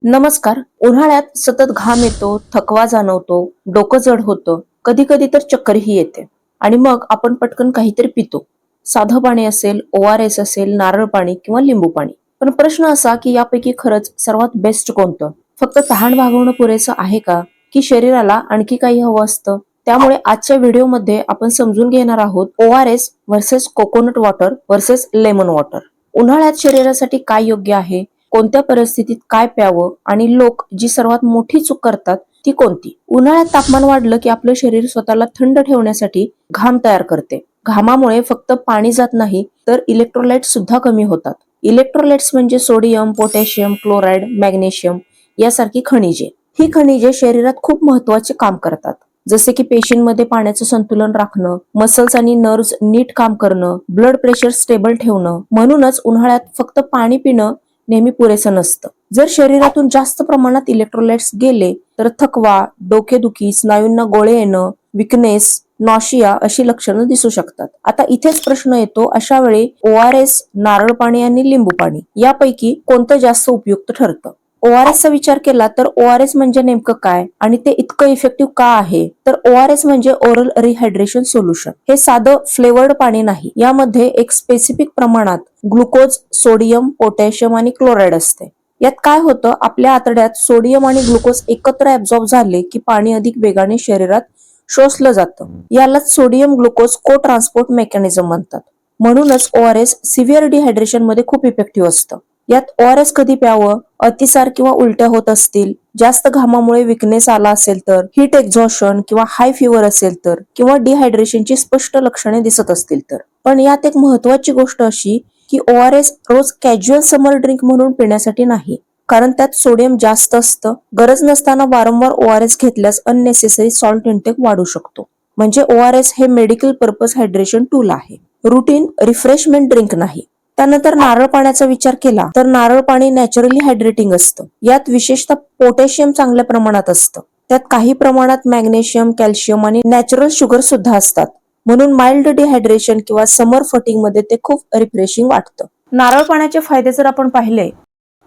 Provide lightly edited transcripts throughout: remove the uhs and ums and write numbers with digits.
नमस्कार. उन्हाळ्यात सतत घाम येतो, थकवा जाणवतो, डोकं जड होतं, कधी कधी तर चक्करही येते आणि मग आपण पटकन काहीतरी पितो. साधं पाणी असेल, ORS असेल, नारळ पाणी किंवा लिंबू पाणी. पण प्रश्न असा की यापैकी खरंच सर्वात बेस्ट कोणतं? फक्त तहान भागवणं पुरेसं आहे का, की शरीराला आणखी काही हवं असतं? त्यामुळे आजच्या व्हिडिओमध्ये आपण समजून घेणार आहोत ORS versus coconut water versus lemon water. उन्हाळ्यात शरीरासाठी काय योग्य आहे, कोणत्या परिस्थितीत काय प्यावं आणि लोक जी सर्वात मोठी चूक करतात ती कोणती? उन्हाळ्यात तापमान वाढलं की आपलं शरीर स्वतःला थंड ठेवण्यासाठी घाम तयार करते. घामामुळे फक्त पाणी जात नाही तर इलेक्ट्रोलाइट्स सुद्धा कमी होतात. इलेक्ट्रोलाइट्स म्हणजे सोडियम, पोटॅशियम, क्लोराईड, मॅग्नेशियम यासारखी खनिजे. ही खनिजे शरीरात खूप महत्वाचे काम करतात. जसे की पेशींमध्ये पाण्याचं संतुलन राखणं, मसल्स आणि नर्व्स नीट काम करणं, ब्लड प्रेशर स्टेबल ठेवणं. म्हणूनच उन्हाळ्यात फक्त पाणी पिणं नेहमी पुरेसं नसतं. जर शरीरातून जास्त प्रमाणात इलेक्ट्रोलाइट्स गेले तर थकवा, डोकेदुखी, स्नायूंना गोळे येणं, विकनेस, नॉशिया अशी लक्षणं दिसू शकतात. आता इथेच प्रश्न येतो, अशा वेळी ORS, नारळ पाणी आणि लिंबू पाणी यापैकी कोणतं जास्त उपयुक्त ठरतं? ORS चा विचार केला तर ORS म्हणजे नेमकं काय आणि ते इतकं इफेक्टिव्ह का आहे? तर ORS म्हणजे ओरल रिहायड्रेशन सोल्युशन. हे साधं फ्लेवर्ड पाणी नाही. यामध्ये एक स्पेसिफिक प्रमाणात ग्लुकोज, सोडियम, पोटॅशियम आणि क्लोराईड असते. यात काय होतं, आपल्या आतड्यात सोडियम आणि ग्लुकोज एकत्र ऍब्झॉर्ब झाले की पाणी अधिक वेगाने शरीरात शोषलं जातं. यालाच सोडियम ग्लुकोज को ट्रान्सपोर्ट मेकॅनिझम म्हणतात. म्हणूनच ORS सिव्हिअर डिहायड्रेशन मध्ये खूप इफेक्टिव्ह असतं. यात ORS कधी प्यावं? अतिसार किंवा उलट्या होत असतील, जास्त घामामुळे विकनेस आला असेल तर, हीट एक्झॉशन किंवा हाय फीवर असेल तर, किंवा डिहायड्रेशनची स्पष्ट लक्षणे दिसत असतील तर. पण यात एक महत्वाची गोष्ट अशी की ORS रोज कॅज्युअल समर ड्रिंक म्हणून पिण्यासाठी नाही, कारण त्यात सोडियम जास्त असतं. गरज नसताना वारंवार ORS घेतल्यास अननेसेसरी सॉल्ट इंटेक वाढू शकतो. म्हणजे ORS हे मेडिकल पर्पज हायड्रेशन टूल आहे, रुटीन रिफ्रेशमेंट ड्रिंक नाही. त्यानंतर नारळ पाण्याचा विचार केला तर नारळ पाणी नॅचरली हायड्रेटिंग असतं. यात विशेषतः पोटॅशियम चांगल्या प्रमाणात असतं. त्यात काही प्रमाणात मॅग्नेशियम, कॅल्शियम आणि नॅचरल शुगर सुद्धा असतात. म्हणून माइल्ड डिहायड्रेशन किंवा समर फटिंग मध्ये ते खूप रिफ्रेशिंग वाटतं. नारळ पाण्याचे फायदे जर आपण पाहिले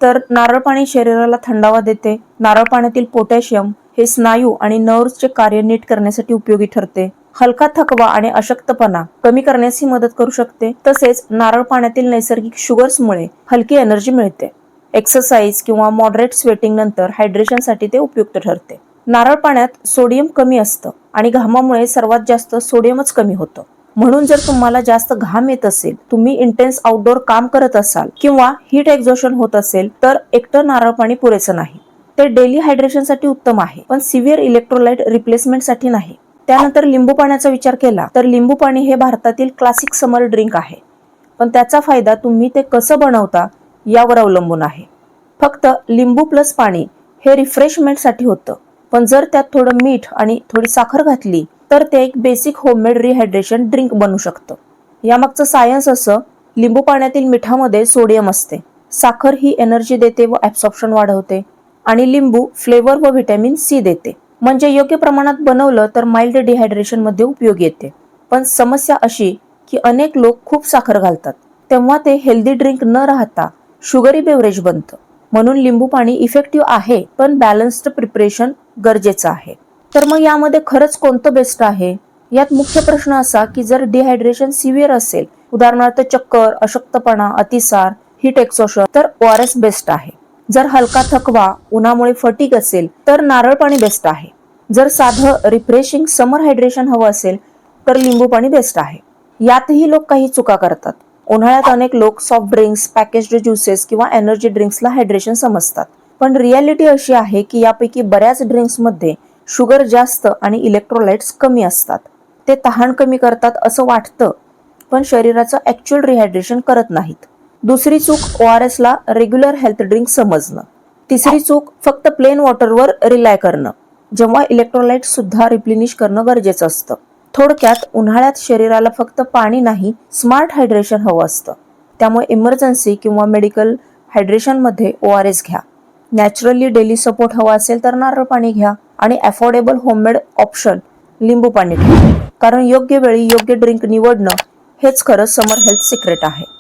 तर नारळ पाणी शरीराला थंडावा देते. नारळ पाण्यातील पोटॅशियम हे स्नायू आणि नर्व्सचे कार्य नीट करण्यासाठी उपयोगी ठरते. हलका थकवा आणि अशक्तपणा कमी करण्यासही मदत करू शकते. तसेच नारळ पाण्यातील नैसर्गिक शुगर्समुळे हलकी एनर्जी मिळते. एक्सरसाइज किंवा मॉडरेट स्वेटिंग नंतर हायड्रेशनसाठी ते उपयुक्त ठरते. नारळ पाण्यात सोडियम कमी असतं आणि घामामुळे सर्वात जास्त सोडियमच कमी होतं. म्हणून जर तुम्हाला जास्त घाम येत असेल, तुम्ही इंटेन्स आउटडोर काम करत असाल किंवा हीट एक्झॉशन होत असेल तर एकटं नारळ पाणी पुरेसं नाही. ते डेली हायड्रेशनसाठी उत्तम आहे, पण सिव्हिअर इलेक्ट्रोलाइट रिप्लेसमेंटसाठी नाही. त्यानंतर लिंबू पाण्याचा विचार केला तर लिंबू पाणी हे भारतातील क्लासिक समर ड्रिंक आहे, पण त्याचा फायदा तुम्ही ते कसं बनवता यावर अवलंबून आहे. फक्त लिंबू प्लस पाणी हे रिफ्रेशमेंटसाठी होतं, पण जर त्यात थोडं मीठ आणि थोडी साखर घातली तर ते एक बेसिक होममेड रिहायड्रेशन ड्रिंक बनू शकतं. यामागचं सायन्स असं, लिंबू पाण्यातील मिठामध्ये सोडियम असते, साखर ही एनर्जी देते व ऍब्सॉर्प्शन वाढवते आणि लिंबू फ्लेवर व व्हिटॅमिन C देते. म्हणजे योग्य प्रमाणात बनवलं तर माइल्ड डिहायड्रेशन मध्ये उपयोगी येते. पण समस्या अशी की अनेक लोक खूप साखर घालतात, तेव्हा ते हेल्दी ड्रिंक न राहता शुगरी बेवरेज बनतं. म्हणून लिंबू पाणी इफेक्टिव्ह आहे, पण बॅलन्स्ड प्रिपरेशन गरजेचं आहे. तर मग यामध्ये खरंच कोणतं बेस्ट आहे? यात मुख्य प्रश्न असा की जर डिहायड्रेशन सिव्हिअर असेल, उदाहरणार्थ चक्कर, अशक्तपणा, अतिसार, हीट एक्सॉशन, तर ORS बेस्ट आहे. जर हलका थकवा, उन्हामुळे फटीग असेल तर नारळ पाणी बेस्ट आहे. जर साधं रिफ्रेशिंग समर हायड्रेशन हवं असेल तर लिंबू पाणी बेस्ट आहे. यातही लोक काही चुका करतात. उन्हाळ्यात अनेक लोक सॉफ्ट ड्रिंक्स, पॅकेज्ड ज्युसेस किंवा एनर्जी ड्रिंक्सला हायड्रेशन समजतात, पण रियालिटी अशी आहे की यापैकी बऱ्याच ड्रिंक्स मध्ये शुगर जास्त आणि इलेक्ट्रोलाइट्स कमी असतात. ते तहान कमी करतात असं वाटतं, पण शरीराचं ऍक्च्युअल रिहायड्रेशन करत नाहीत. दुसरी चूक, ORS ला रेग्युलर हेल्थ ड्रिंक समजणं. तिसरी चूक, फक्त प्लेन वॉटरवर रिलाय करणं, जेव्हा इलेक्ट्रोलाइट सुद्धा रिप्लेनिश करणं गरजेचं असतं. थोडक्यात उन्हाळ्यात शरीराला फक्त पाणी नाही, स्मार्ट हायड्रेशन हवं असतं. त्यामुळे इमर्जन्सी किंवा मेडिकल हायड्रेशन मध्ये ORS घ्या. नॅचरली डेली सपोर्ट हवा असेल तर नारळ पाणी घ्या आणि अफोर्डेबल होममेड ऑप्शन लिंबू पाणी घ्या. कारण योग्य वेळी योग्य ड्रिंक निवडणं हेच खरं समर हेल्थ सिक्रेट आहे.